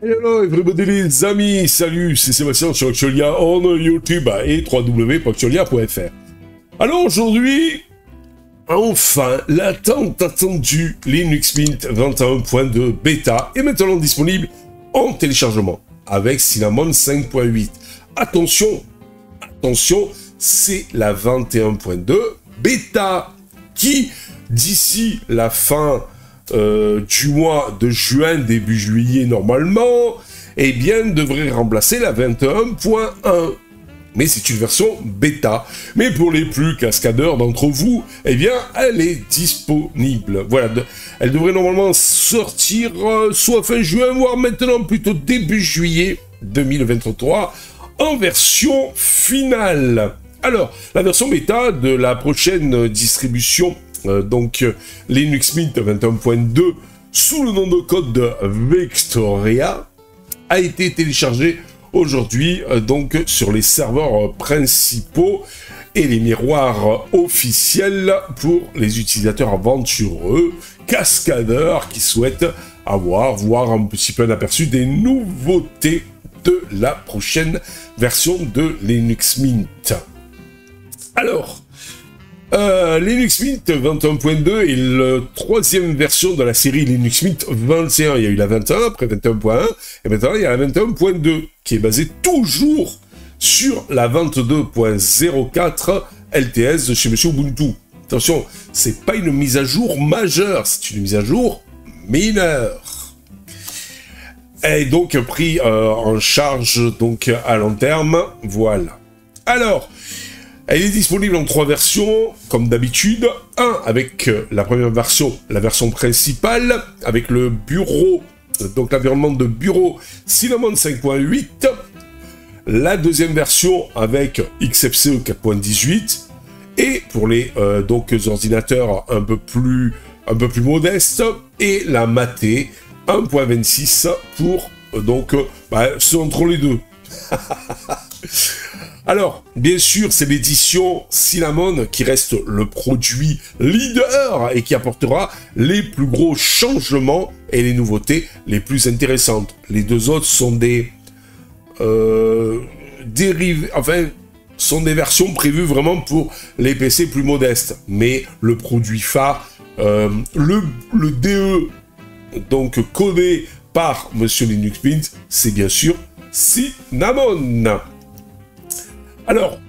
Hello everybody les amis, salut, c'est Sébastien sur Actualia on YouTube et www.actualia.fr. Alors aujourd'hui, enfin, la tant attendue Linux Mint 21.2 bêta est maintenant disponible en téléchargement avec Cinnamon 5.8. Attention, c'est la 21.2 bêta qui, d'ici la fin du mois de juin, début juillet normalement, eh bien, devrait remplacer la 21.1. Mais c'est une version bêta. Mais pour les plus cascadeurs d'entre vous, eh bien, elle est disponible. Voilà, elle devrait normalement sortir soit fin juin, voire maintenant plutôt début juillet 2023, en version finale. Alors, la version bêta de la prochaine distribution Linux Mint 21.2 sous le nom de code de Victoria a été téléchargée aujourd'hui sur les serveurs principaux et les miroirs officiels pour les utilisateurs aventureux, cascadeurs qui souhaitent voir un petit peu un aperçu des nouveautés de la prochaine version de Linux Mint. Alors, Linux Mint 21.2 est la troisième version de la série Linux Mint 21. Il y a eu la 21, après 21.1, et maintenant il y a la 21.2, qui est basée toujours sur la 22.04 LTS de chez Monsieur Ubuntu. Attention, c'est pas une mise à jour majeure, c'est une mise à jour mineure. Elle est donc pris en charge à long terme, voilà. Alors, elle est disponible en 3 versions, comme d'habitude. Avec la première version, la version principale, avec le bureau, donc l'environnement de bureau Cinnamon 5.8. La deuxième version avec XFCE 4.18. Et pour les ordinateurs un peu plus modestes, et la Mate 1.26 pour c'est entre les deux. Alors, bien sûr, c'est l'édition Cinnamon qui reste le produit leader et qui apportera les plus gros changements et les nouveautés les plus intéressantes. Les deux autres sont des dérivés, sont des versions prévues vraiment pour les PC plus modestes. Mais le produit phare, le DE, codé par Monsieur Linux Mint, c'est bien sûr Cinnamon. Alors,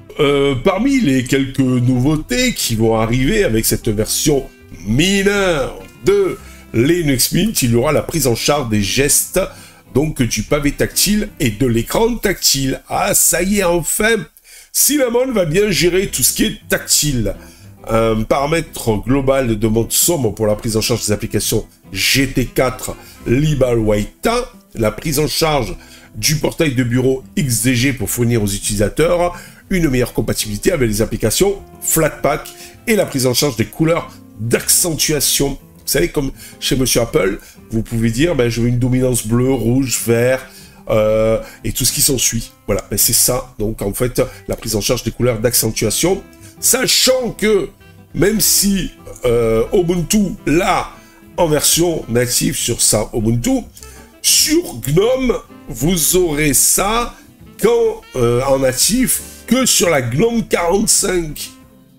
parmi les quelques nouveautés qui vont arriver avec cette version mineure de Linux Mint, il y aura la prise en charge des gestes, du pavé tactile et de l'écran tactile. Ah, ça y est, enfin, Cinnamon va bien gérer tout ce qui est tactile. Un paramètre global de mode sombre pour la prise en charge des applications GT4 Libalwaita, la prise en charge du portail de bureau XDG pour fournir aux utilisateurs une meilleure compatibilité avec les applications Flatpak et la prise en charge des couleurs d'accentuation. Vous savez, comme chez Monsieur Apple, vous pouvez dire je veux une dominance bleu, rouge, vert et tout ce qui s'ensuit. Voilà, c'est ça. Donc en fait, la prise en charge des couleurs d'accentuation, sachant que même si Ubuntu l'a en version native sur sa Ubuntu, sur GNOME, vous aurez ça en natif que sur la GNOME 45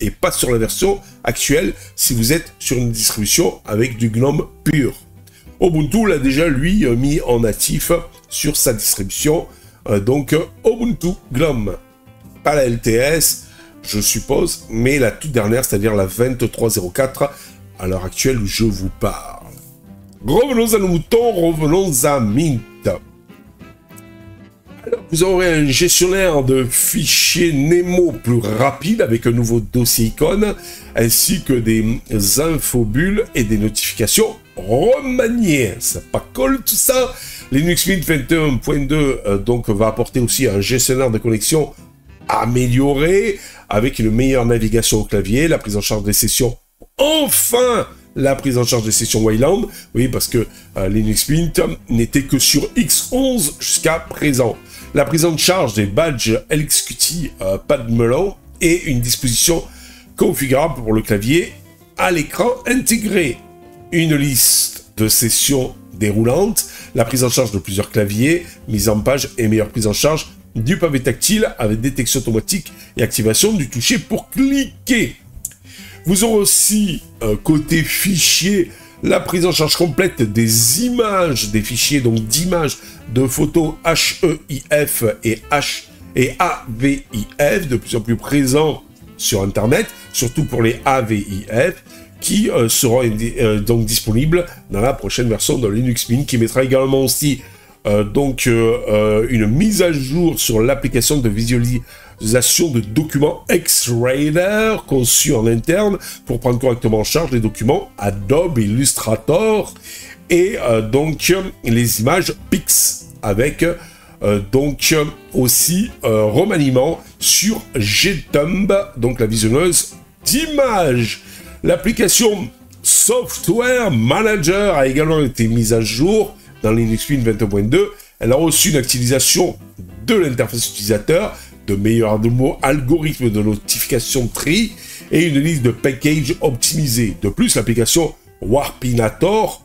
et pas sur la version actuelle si vous êtes sur une distribution avec du GNOME pur. Ubuntu l'a déjà lui mis en natif sur sa distribution, Ubuntu GNOME, pas la LTS je suppose, mais la toute dernière, c'est-à-dire la 23.04 à l'heure actuelle où je vous parle. Revenons à nos moutons, revenons à Mint. Alors, vous aurez un gestionnaire de fichiers Nemo plus rapide avec un nouveau dossier icône, ainsi que des infobulles et des notifications remaniées. Ça pas colle tout ça. Linux Mint 21.2 va apporter aussi un gestionnaire de connexion amélioré, avec une meilleure navigation au clavier, la prise en charge des sessions, enfin la prise en charge des sessions Wayland, oui, parce que Linux Mint n'était que sur X11 jusqu'à présent. La prise en charge des badges LXQT Padmelan et une disposition configurable pour le clavier à l'écran intégré. Une liste de sessions déroulantes la prise en charge de plusieurs claviers, mise en page et meilleure prise en charge du pavé tactile avec détection automatique et activation du toucher pour cliquer. Vous aurez aussi, côté fichier, la prise en charge complète des images, des fichiers donc d'images, de photos HEIF et AVIF, de plus en plus présents sur Internet, surtout pour les AVIF, qui seront donc disponibles dans la prochaine version de Linux Mint, qui mettra également aussi une mise à jour sur l'application de visualisation de documents X-Raider conçue en interne pour prendre correctement en charge les documents Adobe Illustrator et les images Pix avec aussi remaniement sur Gthumb, donc la visionneuse d'images. L'application Software Manager a également été mise à jour dans Linux Mint 21.2. Elle a reçu une actualisation de l'interface utilisateur, de meilleurs algorithmes de notification tri et une liste de packages optimisés. De plus, l'application Warpinator,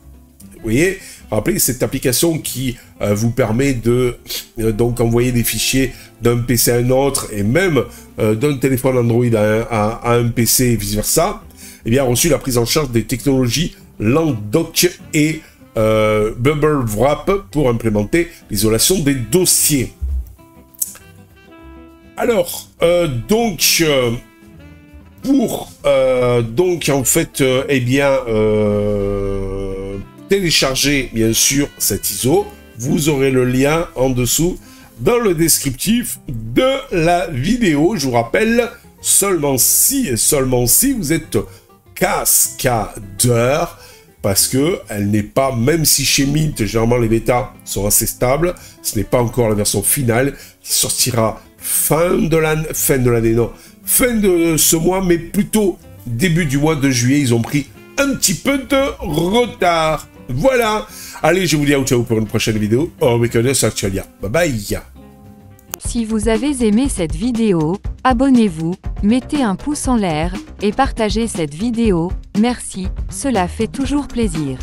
vous voyez, rappelez cette application qui vous permet de envoyer des fichiers d'un PC à un autre et même d'un téléphone Android à un PC et vice versa, eh bien, a reçu la prise en charge des technologies LangDoc et Bubble Wrap pour implémenter l'isolation des dossiers. Alors, télécharger bien sûr cette ISO, vous aurez le lien en dessous dans le descriptif de la vidéo. Je vous rappelle, seulement si vous êtes cascadeur, parce que elle n'est pas, même si chez Mint, généralement les bêtas sont assez stables, ce n'est pas encore la version finale qui sortira fin de ce mois, mais plutôt début du mois de juillet. Ils ont pris un petit peu de retard. Voilà. Allez, je vous dis ciao pour une prochaine vidéo. Au week-end sur Actualia. Bye bye. Si vous avez aimé cette vidéo, abonnez-vous, mettez un pouce en l'air, et partagez cette vidéo, merci, cela fait toujours plaisir.